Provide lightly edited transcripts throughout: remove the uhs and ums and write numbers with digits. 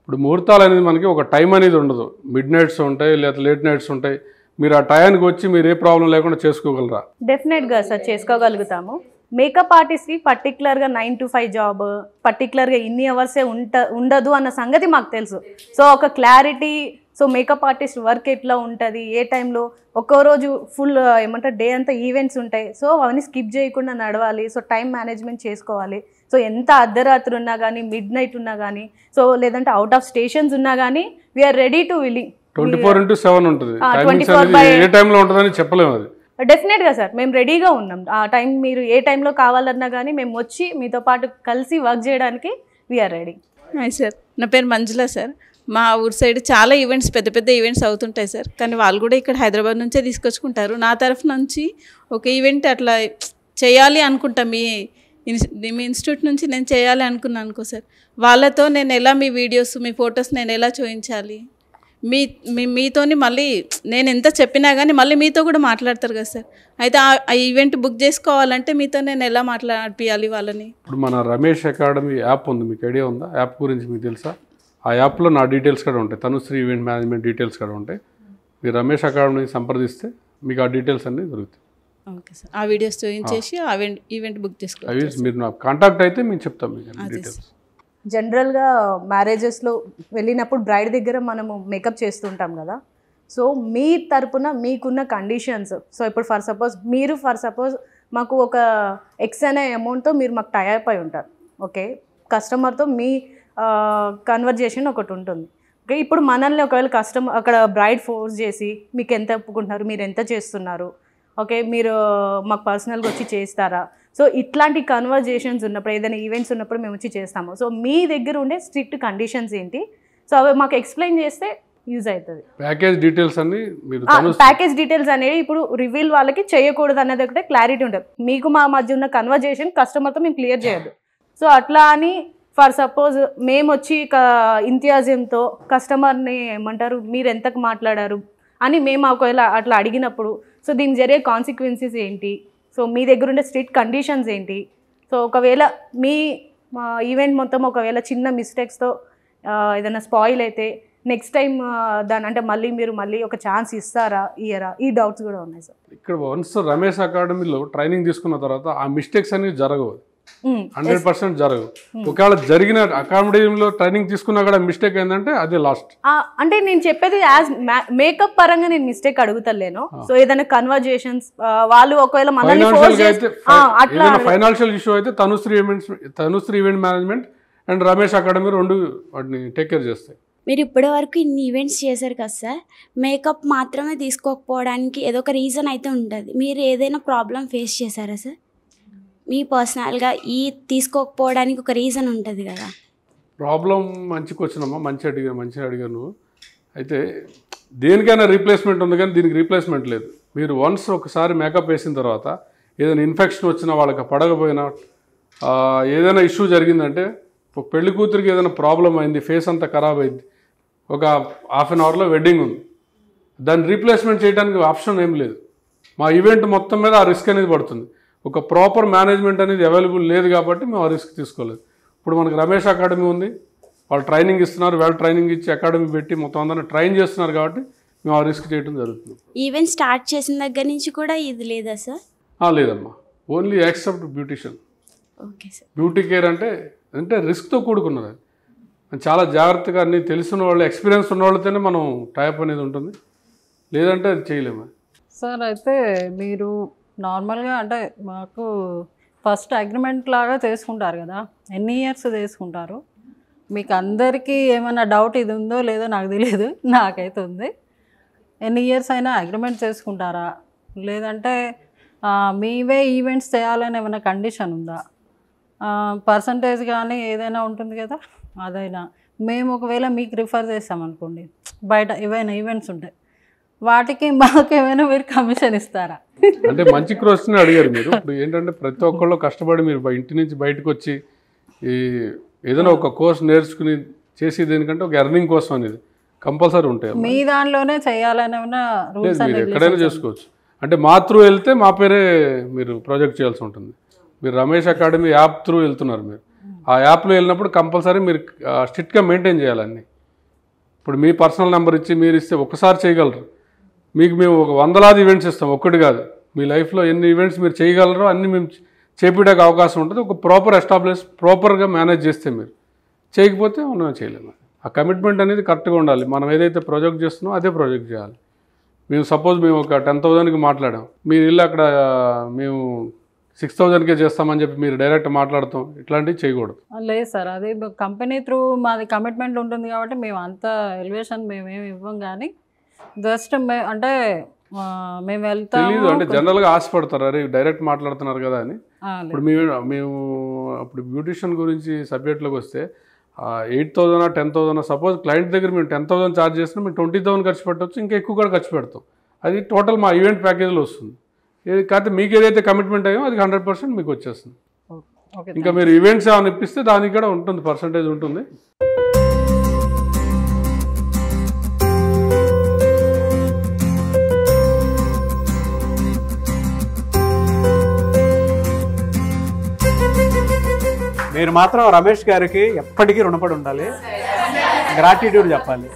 ఇప్పుడు ముహూర్తాలు అనేది మనకి ఒక టైం అనేది ఉండదు. మిడ్ నైట్స్ ఉంటాయి, లేదా లేట్ నైట్స్ ఉంటాయి. మీరు ఆ టైంకి వచ్చి మీరు ఏ ప్రాబ్లం లేకుండా చేసుకోగలరా? డెఫినెట్గా సార్ చేసుకోగలుగుతాము. మేకప్ ఆర్టిస్ట్కి పర్టికులర్గా 9 to 5 జాబ్, పర్టికులర్గా ఇన్ని అవర్సే ఉండదు అన్న సంగతి మాకు తెలుసు. సో ఒక clarity, so makeup artist work ఎట్లా ఉంటుంది, ఏ టైంలో, ఒక్కో రోజు ఫుల్ ఏమంటారు డే అంతా ఈవెంట్స్ ఉంటాయి. సో అవన్నీ స్కిప్ చేయకుండా నడవాలి. సో టైం మేనేజ్మెంట్ చేసుకోవాలి. సో ఎంత అర్ధరాత్రి ఉన్నా కానీ, మిడ్ నైట్ ఉన్నా కానీ, సో లేదంటే అవుట్ ఆఫ్ స్టేషన్స్ ఉన్నా కానీ వీఆర్ రెడీ టు విల్లింగ్. 24/7 ఉంటుంది. ఏ టైంలో ఉంటుందని చెప్పలేము. అది డెఫినెట్గా సార్ మేము రెడీగా ఉన్నాం. ఆ టైం మీరు ఏ టైంలో కావాలన్నా కానీ మేము వచ్చి మీతో పాటు కలిసి వర్క్ చేయడానికి వీఆర్ రెడీ. హాయ్ సార్, నా పేరు మంజుల సార్. మా ఊరి సైడ్ చాలా ఈవెంట్స్, పెద్ద పెద్ద ఈవెంట్స్ అవుతుంటాయి సార్. కానీ వాళ్ళు కూడా ఇక్కడ హైదరాబాద్ నుంచే తీసుకొచ్చుకుంటారు. నా తరఫు నుంచి ఒక ఈవెంట్ అట్లా చేయాలి అనుకుంటా, మీ ఇన్స్టిట్యూట్ నుంచి నేను చేయాలి అనుకున్నాను అనుకో సార్. వాళ్ళతో నేను ఎలా మీ వీడియోస్, మీ ఫొటోస్ నేను ఎలా చూపించాలి, మీతోని మళ్ళీ నేను ఎంత చెప్పినా కానీ మళ్ళీ మీతో కూడా మాట్లాడతారు కదా సార్. అయితే ఆ ఈవెంట్ బుక్ చేసుకోవాలంటే మీతో నేను ఎలా మాట్లాడిపియాలి వాళ్ళని? ఇప్పుడు మన రమేష్ అకాడమీ యాప్ ఉంది, మీకు ఐడియా ఉందా? యాప్ గురించి మీకు తెలుసా? ఆ యాప్లో నా డీటెయిల్స్ కూడా ఉంటాయి, తనుశ్రీ ఈవెంట్ మేనేజ్మెంట్ డీటెయిల్స్ కూడా ఉంటాయి. మీరు రమేష్ అకాడమీని సంప్రదిస్తే మీకు ఆ డీటెయిల్స్ అన్నీ దొరుకుతాయి. ఓకే సార్, ఆ వీడియోస్ చూపించేసి ఆ ఈవెంట్ బుక్ చేసుకోవాలి. మీరు నాకు కాంటాక్ట్ అయితే మేము చెప్తాం మీకు డీటెయిల్స్. జనరల్గా మ్యారేజెస్లో వెళ్ళినప్పుడు బ్రైడ్ దగ్గర మనము మేకప్ చేస్తుంటాం కదా. సో మీ తరపున మీకున్న కండిషన్స్, సో ఇప్పుడు ఫర్ సపోజ్ మాకు ఒక ఎక్స్ అనే అమౌంట్తో మీరు మాకు టైఅప్ అయి ఉంటారు. ఓకే, కస్టమర్తో మీ కన్వర్జేషన్ ఒకటి ఉంటుంది. ఓకే, ఇప్పుడు మనల్ని ఒకవేళ కస్టమర్ అక్కడ బ్రైడ్ ఫోర్స్ చేసి మీకు ఎంత ఒప్పుకుంటున్నారు, మీరు ఎంత చేస్తున్నారు, ఓకే మీరు మాకు పర్సనల్గా వచ్చి చేస్తారా, సో ఇట్లాంటి కన్వర్జేషన్స్ ఉన్నప్పుడు, ఏదైనా ఈవెంట్స్ ఉన్నప్పుడు మేము వచ్చి చేస్తాము. సో మీ దగ్గర ఉండే స్ట్రిక్ట్ కండిషన్స్ ఏంటి, సో అవి మాకు ఎక్స్ప్లెయిన్ చేస్తే యూజ్ అవుతుంది. ప్యాకేజ్ డీటెయిల్స్ అనేవి ఇప్పుడు రివీల్ వాళ్ళకి చేయకూడదు అనేది ఒకటే క్లారిటీ ఉంటుంది. మీకు మా మధ్య ఉన్న కన్వర్జేషన్ కస్టమర్తో మేము క్లియర్ చేయొద్దు. సో అట్లా అని ఫర్ సపోజ్ మేము వచ్చి ఇంతియాజంతో కస్టమర్ని ఏమంటారు మీరు ఎంతకు మాట్లాడారు అని మేము ఒకవేళ అట్లా అడిగినప్పుడు, సో దీనికి జరిగే కాన్సిక్వెన్సెస్ ఏంటి, సో మీ దగ్గర ఉండే స్ట్రిక్ట్ కండిషన్స్ ఏంటి, సో ఒకవేళ మీ ఈవెంట్ మొత్తం ఒకవేళ చిన్న మిస్టేక్స్తో ఏదైనా స్పాయిల్ అయితే నెక్స్ట్ టైం దాని అంటే మీరు మళ్ళీ ఒక ఛాన్స్ ఇస్తారా, ఇయరా, ఈ డౌట్స్ కూడా ఉన్నాయి సార్. ఇక్కడ వన్స్ రమేష్ అకాడమీలో ట్రైనింగ్ తీసుకున్న తర్వాత ఆ మిస్టేక్స్ అనేవి జరగవు, 100% జరగవు. ఒకవేళ జరిగిన అకామిడేషన్లో ట్రైనింగ్ తీసుకున్నా కూడా మిస్టేక్ ఏంటంటే అదే లాస్ట్. అంటే నేను చెప్పేది యాజ్ మేకప్ పరంగా నేను మిస్టేక్ అడుగుతలేను. సో ఏదైనా కన్వర్జేషన్స్ వాళ్ళు ఒకవేళ ఫైనాన్షియల్ ఇష్యూ అయితే Tanushree event management and Ramesh academy రెండు వాటిని టేక్ కేర్ చేస్తాయి. మీరు ఇప్పటి వరకు ఇన్ని ఈవెంట్స్ చేశారు కదా సార్, మేకప్ మాత్రమే తీసుకోకపోవడానికి ఏదో ఒక రీజన్ అయితే ఉంటుంది. మీరు ఏదైనా ప్రాబ్లం ఫేస్ చేశారా సార్? మీ పర్సనల్గా ఈ తీసుకోకపోవడానికి ఒక రీజన్ ఉంటుంది కదా. ప్రాబ్లం మంచిగా వచ్చినమ్మా, మంచిగా అడిగాను నువ్వు. అయితే దేనికైనా రీప్లేస్మెంట్ ఉంది కానీ దీనికి రీప్లేస్మెంట్ లేదు. మీరు వన్స్ ఒకసారి మేకప్ వేసిన తర్వాత ఏదైనా ఇన్ఫెక్షన్ వచ్చినా, వాళ్ళకి పడకపోయినా, ఏదైనా ఇష్యూ జరిగిందంటే, ఒక పెళ్లి కూతురికి ఏదైనా ప్రాబ్లం అయింది, ఫేస్ అంతా ఖరాబ్ అయింది, ఒక హాఫ్ అన్ అవర్లో వెడ్డింగ్ ఉంది, దాన్ని రీప్లేస్మెంట్ చేయడానికి ఆప్షన్ ఏం లేదు. మా ఈవెంట్ మొత్తం మీద ఆ రిస్క్ అనేది పడుతుంది. ఒక ప్రాపర్ మేనేజ్మెంట్ అనేది అవైలబుల్ లేదు కాబట్టి మేము ఆ రిస్క్ తీసుకోలేదు. ఇప్పుడు మనకు రమేష్ అకాడమీ ఉంది, వాళ్ళు ట్రైనింగ్ ఇస్తున్నారు, వాళ్ళు ట్రైనింగ్ ఇచ్చి అకాడమీ పెట్టి మొత్తం అందరినీ ట్రైన్ చేస్తున్నారు కాబట్టి మేము ఆ రిస్క్ చేయడం జరుగుతుంది. ఈవెంట్ స్టార్ట్ చేసిన దగ్గర నుంచి కూడా ఇది లేదా సార్? లేదమ్మా, only accept beautician. Okay sir. Beauty care అంటే రిస్క్తో కూడుకున్నది. చాలా జాగ్రత్తగా అన్నీ తెలిసిన వాళ్ళు, ఎక్స్పీరియన్స్ ఉన్న వాళ్ళతోనే మనం టైప్ అనేది ఉంటుంది, లేదంటే అది చేయలేము సార్. అయితే మీరు నార్మల్గా అంటే మాకు ఫస్ట్ అగ్రిమెంట్ లాగా చేసుకుంటారు కదా, ఎన్ని ఇయర్స్ చేసుకుంటారు? మీకు అందరికీ ఏమైనా డౌట్ ఇది ఉందో లేదో నాకు తెలియదు, నాకైతే ఉంది. ఎన్ని ఇయర్స్ అయినా అగ్రిమెంట్ చేసుకుంటారా, లేదంటే మీవే ఈవెంట్స్ చేయాలని ఏమైనా కండిషన్ ఉందా? పర్సంటేజ్ కానీ ఏదైనా ఉంటుంది కదా, అదైనా మేము ఒకవేళ మీకు రిఫర్ చేస్తామనుకోండి, బయట ఏవైనా ఈవెంట్స్ ఉంటాయి, వాటికి మాకు ఏమైనా మీరు కమిషన్ ఇస్తారా? అంటే మంచి క్వశ్చన్ అడిగారు మీరు. ఇప్పుడు ఏంటంటే ప్రతి ఒక్కళ్ళు కష్టపడి మీరు ఇంటి నుంచి బయటకు వచ్చి ఏదైనా ఒక కోర్స్ నేర్చుకుని చేసి దేనికంటే ఒక ఎర్నింగ్ కోసం అనేది కంపల్సరీ ఉంటాయి. మీ దానిలోనే చేయాలని రూల్స్ ఎక్కడైనా చేసుకోవచ్చు. అంటే మా త్రూ వెళ్తే మా పేరే మీరు ప్రాజెక్ట్ చేయాల్సి ఉంటుంది. మీరు రమేష్ అకాడమీ యాప్ త్రూ వెళ్తున్నారు, మీరు ఆ యాప్లో వెళ్ళినప్పుడు కంపల్సరీ మీరు స్ట్రిక్ట్గా మెయింటైన్ చేయాలన్నీ. ఇప్పుడు మీ పర్సనల్ నెంబర్ ఇచ్చి మీరు ఇస్తే ఒక్కసారి చేయగలరు. మీకు మేము ఒక 100లాది ఈవెంట్స్ ఇస్తాం, ఒక్కటి కాదు. మీ లైఫ్లో ఎన్ని ఈవెంట్స్ మీరు చేయగలరో అన్ని మేము చేపించడానికి అవకాశం ఉంటుంది. ఒక ప్రాపర్గా మేనేజ్ చేస్తే మీరు చేయకపోతే మనం చేయలేము. ఆ కమిట్మెంట్ అనేది కరెక్ట్గా ఉండాలి. మనం ఏదైతే ప్రాజెక్ట్ చేస్తున్నామో అదే ప్రాజెక్ట్ చేయాలి. మేము సపోజ్ మేము ఒక 10,000కి మాట్లాడాం, మీరు ఇల్లు అక్కడ మేము 6,000కే చేస్తామని చెప్పి మీరు డైరెక్ట్ మాట్లాడతాం, ఇట్లాంటివి చేయకూడదు. లేదు సార్, అది కంపెనీ త్రూ మాది కమిట్మెంట్ ఉంటుంది కాబట్టి మేము అంత ఎలివేషన్ మేమేమి ఇవ్వం. కానీ జస్ట్ అంటే మేము వెళ్తాము. తెలీదు అంటే జనరల్గా ఆశపడతారు, అరే డైరెక్ట్ మాట్లాడుతున్నారు కదా అని. ఇప్పుడు మేము అప్పుడు బ్యూటిషియన్ గురించి సబ్జెక్ట్లోకి వస్తే 8,000 10,000 సపోజ్ క్లయింట్ దగ్గర మేము 10,000 ఛార్జ్ చేసినా మేము 20,000 ఖర్చు పెట్టవచ్చు, ఇంకా ఎక్కువ కూడా ఖర్చు పెడతాం. అది టోటల్ మా ఈవెంట్ ప్యాకేజ్లో వస్తుంది. కాకపోతే మీకు ఏదైతే కమిట్మెంట్ అయ్యో అది 100% మీకు వచ్చేస్తుంది. ఇంకా మీరు ఈవెంట్స్ ఏమైనా ఇప్పిస్తే దానికి కూడా ఉంటుంది, పర్సంటేజ్ ఉంటుంది. మీరు మాత్రం రమేష్ గారికి ఎప్పటికీ రుణపడి ఉండాలి, గ్రాటిట్యూడ్ చెప్పాలి.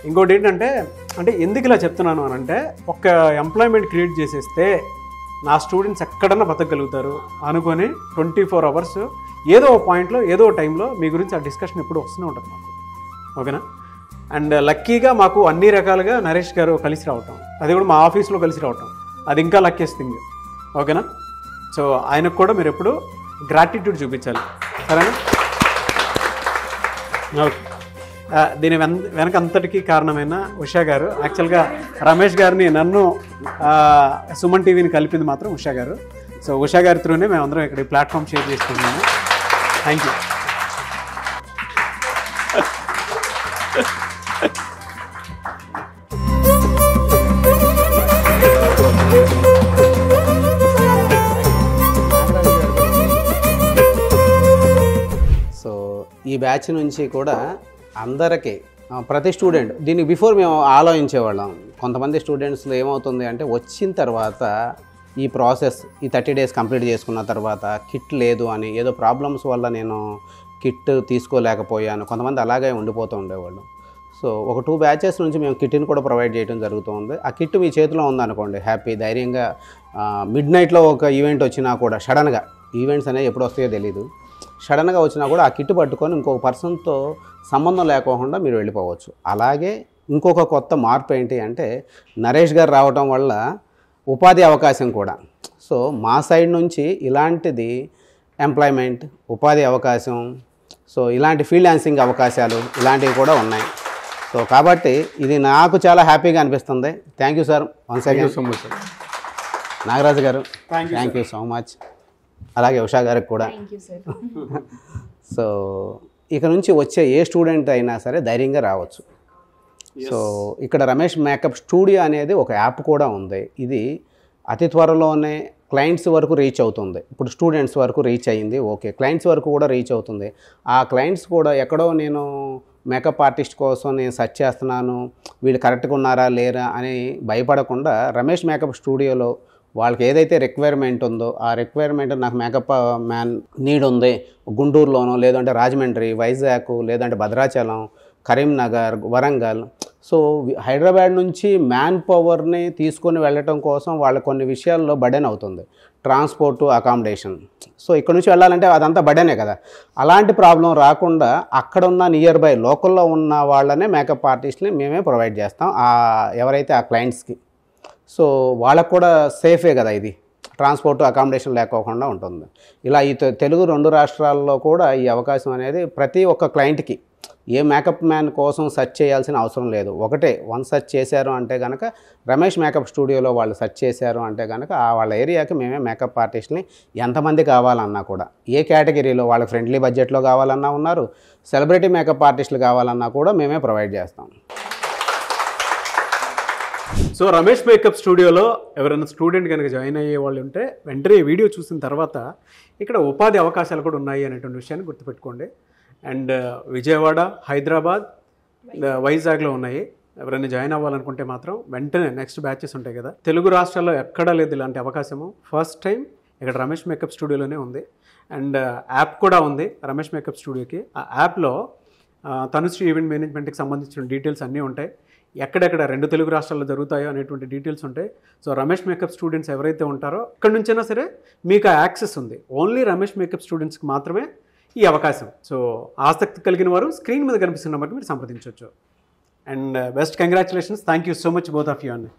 ఇంకోటి ఏంటంటే ఎందుకు ఇలా చెప్తున్నాను అని అంటే, ఒక ఎంప్లాయ్మెంట్ క్రియేట్ చేసేస్తే నా స్టూడెంట్స్ ఎక్కడన్నా బతకగలుగుతారు అనుకొని 24 hours ఏదో ఒక పాయింట్లో ఏదో ఒక టైంలో మీ గురించి ఆ డిస్కషన్ ఎప్పుడు వస్తూనే ఉంటుంది మాకు. ఓకేనా? అండ్ లక్కీగా మాకు అన్ని రకాలుగా నరేష్ గారు కలిసి రావటం, అది కూడా మా ఆఫీస్లో కలిసి రావటం, అది ఇంకా లక్కీయెస్ట్ థింగ్. ఓకేనా? సో ఆయనకు కూడా మీరు ఎప్పుడు గ్రాటిట్యూడ్ చూపించాలి, సరేనా? ఓకే. దీని వెనక అంతటికీ కారణమైన ఉషా గారు. యాక్చువల్గా రమేష్ గారిని నన్ను సుమన్ టీవీని కలిపింది మాత్రం ఉషా గారు. సో ఉషా గారి త్రూనే మేమందరం ఇక్కడ ఈ ప్లాట్ఫామ్ షేర్ చేసుకుంటున్నాము. Thank you. సో ఈ బ్యాచ్ నుంచి కూడా అందరికీ ప్రతి స్టూడెంట్ దీనికి బిఫోర్ మేము ఆలోచించేవాళ్ళం. కొంతమంది స్టూడెంట్స్లో ఏమవుతుంది అంటే, వచ్చిన తర్వాత ఈ ప్రాసెస్ ఈ 30 days కంప్లీట్ చేసుకున్న తర్వాత కిట్ లేదు అని, ఏదో ప్రాబ్లమ్స్ వల్ల నేను కిట్ తీసుకోలేకపోయాను, కొంతమంది అలాగే ఉండిపోతూ ఉండేవాళ్ళు. సో ఒక 2 batches నుంచి మేము కిట్ని కూడా ప్రొవైడ్ చేయడం జరుగుతుంది. ఆ కిట్ మీ చేతిలో ఉందనుకోండి, హ్యాపీ ధైర్యంగా మిడ్నైట్లో ఒక ఈవెంట్ వచ్చినా కూడా, సడన్గా ఈవెంట్స్ అనేవి ఎప్పుడు వస్తాయో తెలీదు, సడన్గా వచ్చినా కూడా ఆ కిట్ పట్టుకొని ఇంకొక పర్సన్తో సంబంధం లేకోకుండా మీరు వెళ్ళిపోవచ్చు. అలాగే ఇంకొక కొత్త మార్పు ఏంటి అంటే, నరేష్ గారు రావటం వల్ల ఉపాధి అవకాశం కూడా. సో మా సైడ్ నుంచి ఇలాంటిది ఎంప్లాయ్మెంట్, ఉపాధి అవకాశం, సో ఇలాంటి ఫ్రీలాన్సింగ్ అవకాశాలు ఇలాంటివి కూడా ఉన్నాయి. సో కాబట్టి ఇది నాకు చాలా హ్యాపీగా అనిపిస్తుంది. Thank you sir, once again. Nagaraju గారు థ్యాంక్ యూ సో మచ్. అలాగే ఉషా గారికి కూడా. సో ఇక నుంచి వచ్చే ఏ స్టూడెంట్ అయినా సరే ధైర్యంగా రావచ్చు. సో ఇక్కడ రమేష్ మేకప్ స్టూడియో అనేది ఒక యాప్ కూడా ఉంది. ఇది అతి త్వరలోనే క్లయింట్స్ వరకు రీచ్ అవుతుంది. ఇప్పుడు స్టూడెంట్స్ వరకు రీచ్ అయ్యింది, ఓకే, క్లయింట్స్ వరకు కూడా రీచ్ అవుతుంది. ఆ క్లయింట్స్ కూడా ఎక్కడో నేను మేకప్ ఆర్టిస్ట్ కోసం నేను సెర్చ్ చేస్తున్నాను, వీళ్ళు కరెక్ట్గా ఉన్నారా లేరా అని భయపడకుండా రమేష్ మేకప్ స్టూడియోలో వాళ్ళకి ఏదైతే రిక్వైర్మెంట్ ఉందో ఆ రిక్వైర్మెంట్, నాకు మేకప్ మ్యాన్ నీడ్ ఉంది గుంటూరులోనో, లేదంటే రాజమండ్రి, వైజాగ్, లేదంటే భద్రాచలం, కరీంనగర్, వరంగల్. సో హైదరాబాద్ నుంచి మ్యాన్ పవర్ని తీసుకొని వెళ్ళటం కోసం వాళ్ళ కొన్ని విషయాల్లో బర్డెన్ అవుతుంది, ట్రాన్స్పోర్టు, అకామిడేషన్. సో ఇక్కడ నుంచి వెళ్ళాలంటే అదంతా బర్డెనే కదా. అలాంటి ప్రాబ్లం రాకుండా అక్కడ ఉన్న నియర్ బై లోకల్లో ఉన్న వాళ్ళనే మేకప్ ఆర్టిస్ట్ని మేమే ప్రొవైడ్ చేస్తాం ఎవరైతే ఆ క్లయింట్స్కి. సో వాళ్ళకు కూడా సేఫే కదా, ఇది ట్రాన్స్పోర్ట్ అకామిడేషన్ లేకోకుండా ఉంటుంది. ఇలా ఈ తెలుగు 2 రాష్ట్రాల్లో కూడా ఈ అవకాశం అనేది ప్రతి ఒక్క క్లయింట్కి, ఏ మేకప్ మ్యాన్ కోసం సెర్చ్ చేయాల్సిన అవసరం లేదు. ఒకటే వన్ సెర్చ్ చేశారు అంటే కనుక, రమేష్ మేకప్ స్టూడియోలో వాళ్ళు సెర్చ్ చేశారు అంటే కనుక వాళ్ళ ఏరియాకి మేమే మేకప్ ఆర్టిస్ట్ని ఎంతమంది కావాలన్నా కూడా, ఏ కేటగిరీలో వాళ్ళకి ఫ్రెండ్లీ బడ్జెట్లో కావాలన్నా ఉన్నారు, సెలబ్రిటీ మేకప్ ఆర్టిస్టులు కావాలన్నా కూడా మేమే ప్రొవైడ్ చేస్తాం. సో రమేష్ మేకప్ స్టూడియోలో ఎవరైనా స్టూడెంట్ కనుక జాయిన్ అయ్యే వాళ్ళు ఉంటే వెంటనే వీడియో చూసిన తర్వాత ఇక్కడ ఉపాధి అవకాశాలు కూడా ఉన్నాయి అనేటువంటి విషయాన్ని గుర్తుపెట్టుకోండి. అండ్ విజయవాడ, హైదరాబాద్, వైజాగ్లో ఉన్నాయి. ఎవరైనా జాయిన్ అవ్వాలనుకుంటే మాత్రం వెంటనే నెక్స్ట్ బ్యాచెస్ ఉంటాయి కదా, తెలుగు రాష్ట్రాల్లో ఎక్కడా లేదు ఇలాంటి అవకాశము. ఫస్ట్ టైం ఇక్కడ రమేష్ మేకప్ స్టూడియోలోనే ఉంది. అండ్ యాప్ కూడా ఉంది రమేష్ మేకప్ స్టూడియోకి. ఆ యాప్లో తనుశ్రీ ఈవెంట్ మేనేజ్మెంట్కి సంబంధించిన డీటెయిల్స్ అన్నీ ఉంటాయి. ఎక్కడెక్కడ 2 తెలుగు రాష్ట్రాల్లో జరుగుతాయో అనేటువంటి డీటెయిల్స్ ఉంటాయి. సో రమేష్ మేకప్ స్టూడెంట్స్ ఎవరైతే ఉంటారో ఇక్కడ నుంచైనా సరే మీకు ఆ యాక్సెస్ ఉంది. ఓన్లీ రమేష్ మేకప్ స్టూడెంట్స్కి మాత్రమే ఈ అవకాశం. సో ఆసక్తి కలిగిన వారు స్క్రీన్ మీద కనిపిస్తున్న నెంబర్కి మీరు సంప్రదించవచ్చు. And best congratulations. Thank you so much both of you అండి.